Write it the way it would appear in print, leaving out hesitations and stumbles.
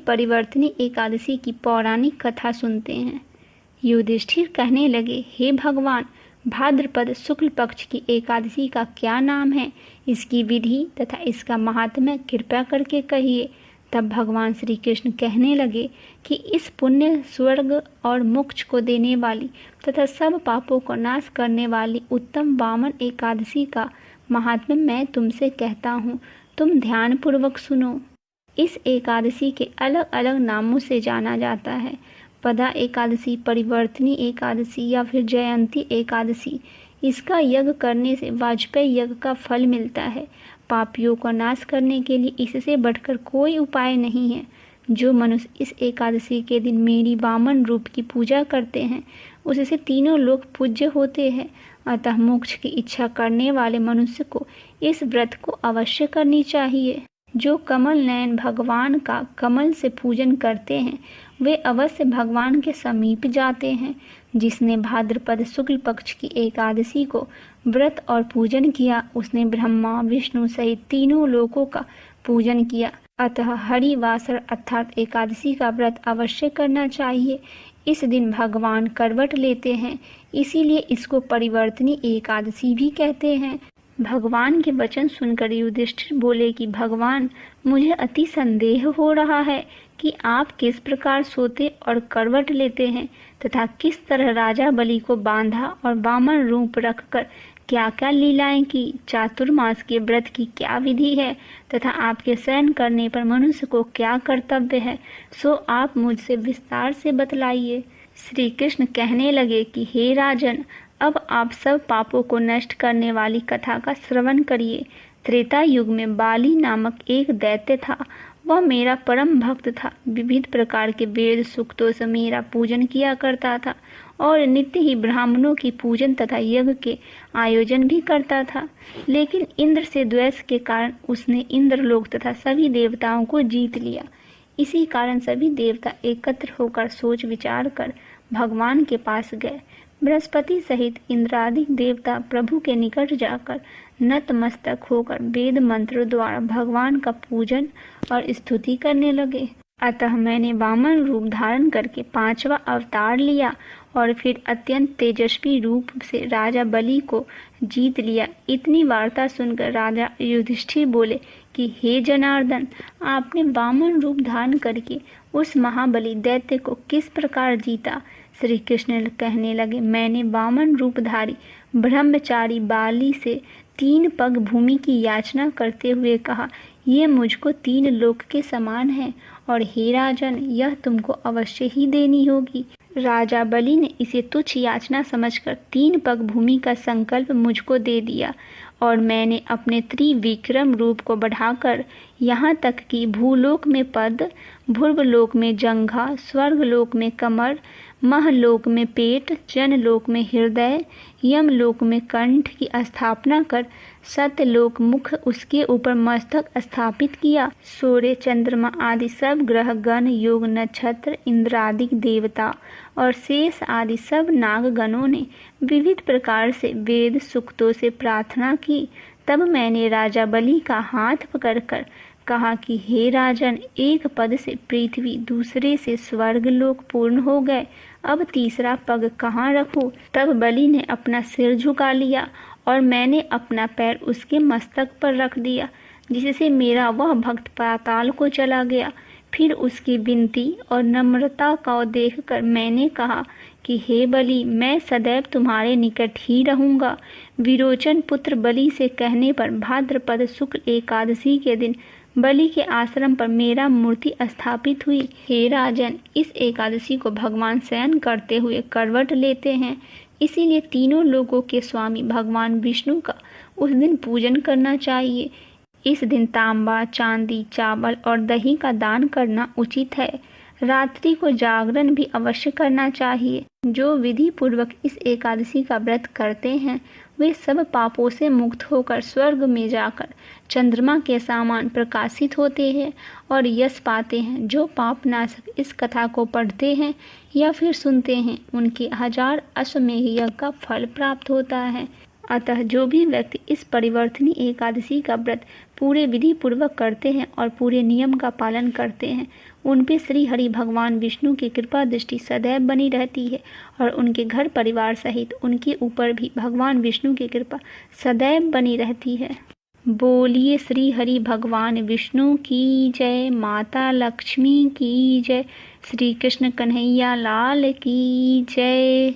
परिवर्तनी एकादशी की पौराणिक कथा सुनते हैं। युधिष्ठिर कहने लगे, हे भगवान, भाद्रपद शुक्ल पक्ष की एकादशी का क्या नाम है? इसकी विधि तथा इसका महात्म्य कृपया करके कहिए। तब भगवान श्री कृष्ण कहने लगे कि इस पुण्य, स्वर्ग और मोक्ष को देने वाली तथा सब पापों को नाश करने वाली उत्तम वामन एकादशी का महात्म्य मैं तुमसे कहता हूँ, तुम ध्यानपूर्वक सुनो। इस एकादशी के अलग अलग नामों से जाना जाता है। पदा एकादशी, परिवर्तनी एकादशी या फिर जयंती एकादशी। इसका यज्ञ करने से वाजपेयी यज्ञ का फल मिलता है। पापियों को नाश करने के लिए इससे बढ़कर कोई उपाय नहीं है। जो मनुष्य इस एकादशी के दिन मेरी वामन रूप की पूजा करते हैं, उससे तीनों लोग पूज्य होते हैं। अतः मोक्ष की इच्छा करने वाले मनुष्य को इस व्रत को अवश्य करनी चाहिए। जो कमल नयन भगवान का कमल से पूजन करते हैं, वे अवश्य भगवान के समीप जाते हैं। जिसने भाद्रपद शुक्ल पक्ष की एकादशी को व्रत और पूजन किया, उसने ब्रह्मा विष्णु सहित तीनों लोकों का पूजन किया। अतः हरिवासर अर्थात एकादशी का व्रत अवश्य करना चाहिए। इस दिन भगवान करवट लेते हैं, इसीलिए इसको परिवर्तनी एकादशी भी कहते हैं। भगवान के वचन सुनकर युधिष्ठिर बोले कि भगवान, मुझे अति संदेह हो रहा है कि आप किस प्रकार सोते और करवट लेते हैं तथा किस तरह राजा बलि को बांधा और वामन रूप रखकर क्या क्या लीलाएं की, चातुर्मास के व्रत की क्या विधि है तथा आपके शयन करने पर मनुष्य को क्या कर्तव्य है, सो आप मुझसे विस्तार से बतलाइए। श्री कृष्ण कहने लगे कि हे राजन, अब आप सब पापों को नष्ट करने वाली कथा का श्रवण करिए। त्रेता युग में बाली नामक एक दैत्य था। वह मेरा परम भक्त था। विविध प्रकार के वेद सूक्तों से मेरा पूजन किया करता था और नित्य ही ब्राह्मणों की पूजन तथा यज्ञ के आयोजन भी करता था। लेकिन इंद्र से द्वेष के कारण उसने इंद्रलोक तथा सभी देवताओं को जीत लिया। इसी कारण सभी देवता एकत्र होकर सोच विचार कर भगवान के पास गए। बृहस्पति सहित इंद्रादि देवता प्रभु के निकट जाकर नतमस्तक होकर वेद मंत्रों द्वारा भगवान का पूजन और स्तुति करने लगे। अतः मैंने वामन रूप धारण करके 5वां अवतार लिया और फिर अत्यंत तेजस्वी रूप से राजा बलि को जीत लिया। इतनी वार्ता सुनकर राजा युधिष्ठिर बोले कि हे जनार्दन, आपने वामन रूप धारण करके उस महाबली दैत्य को किस प्रकार जीता? श्री कृष्ण कहने लगे, मैंने वामन रूपधारी ब्रह्मचारी बाली से 3 पग भूमि की याचना करते हुए कहा, ये मुझको 3 लोक के समान है और हे राजन, यह तुमको अवश्य ही देनी होगी। राजा बलि ने इसे तुच्छ याचना समझकर 3 पग भूमि का संकल्प मुझको दे दिया और मैंने अपने त्रिविक्रम रूप को बढ़ाकर यहाँ तक कि भूलोक में पद, भुर्वलोक में जंघा, स्वर्गलोक में कमर, महलोक में पेट, जनलोक में हृदय, यमलोक में कंठ की स्थापना कर सत्यलोक मुख, उसके ऊपर मस्तक स्थापित किया। सूर्य, चंद्रमा आदि सब ग्रह गण, योग, नक्षत्र, इंद्रादि देवता और शेष आदि सब नागगणों ने विविध प्रकार से वेद सूक्तों से प्रार्थना की। तब मैंने राजा बलि का हाथ पकड़कर कहा कि हे राजन, एक पद से पृथ्वी, दूसरे से स्वर्गलोक पूर्ण हो गए, अब तीसरा पग कहाँ रखूं? तब बलि ने अपना सिर झुका लिया और मैंने अपना पैर उसके मस्तक पर रख दिया, जिससे मेरा वह भक्त पाताल को चला गया। फिर उसकी विनती और नम्रता को देखकर मैंने कहा कि हे बलि, मैं सदैव तुम्हारे निकट ही रहूंगा। विरोचन पुत्र बलि से कहने पर भाद्रपद शुक्ल एकादशी के दिन बलि के आश्रम पर मेरा मूर्ति स्थापित हुई। हे राजन, इस एकादशी को भगवान शयन करते हुए करवट लेते हैं, इसीलिए तीनों लोकों के स्वामी भगवान विष्णु का उस दिन पूजन करना चाहिए। इस दिन तांबा, चांदी, चावल और दही का दान करना उचित है। रात्रि को जागरण भी अवश्य करना चाहिए। जो विधि पूर्वक इस एकादशी का व्रत करते हैं, वे सब पापों से मुक्त होकर स्वर्ग में जाकर चंद्रमा के समान प्रकाशित होते हैं और यश पाते हैं। जो पापनाशक इस कथा को पढ़ते हैं या फिर सुनते हैं, उनके 1000 अश्वमेध यज्ञ का फल प्राप्त होता है। अतः जो भी व्यक्ति इस परिवर्तनी एकादशी का व्रत पूरे विधि पूर्वक करते हैं और पूरे नियम का पालन करते हैं, उन पे श्री हरि भगवान विष्णु की कृपा दृष्टि सदैव बनी रहती है और उनके घर परिवार सहित उनके ऊपर भी भगवान विष्णु की कृपा सदैव बनी रहती है। बोलिए श्री हरि भगवान विष्णु की जय, माता लक्ष्मी की जय, श्री कृष्ण कन्हैया लाल की जय।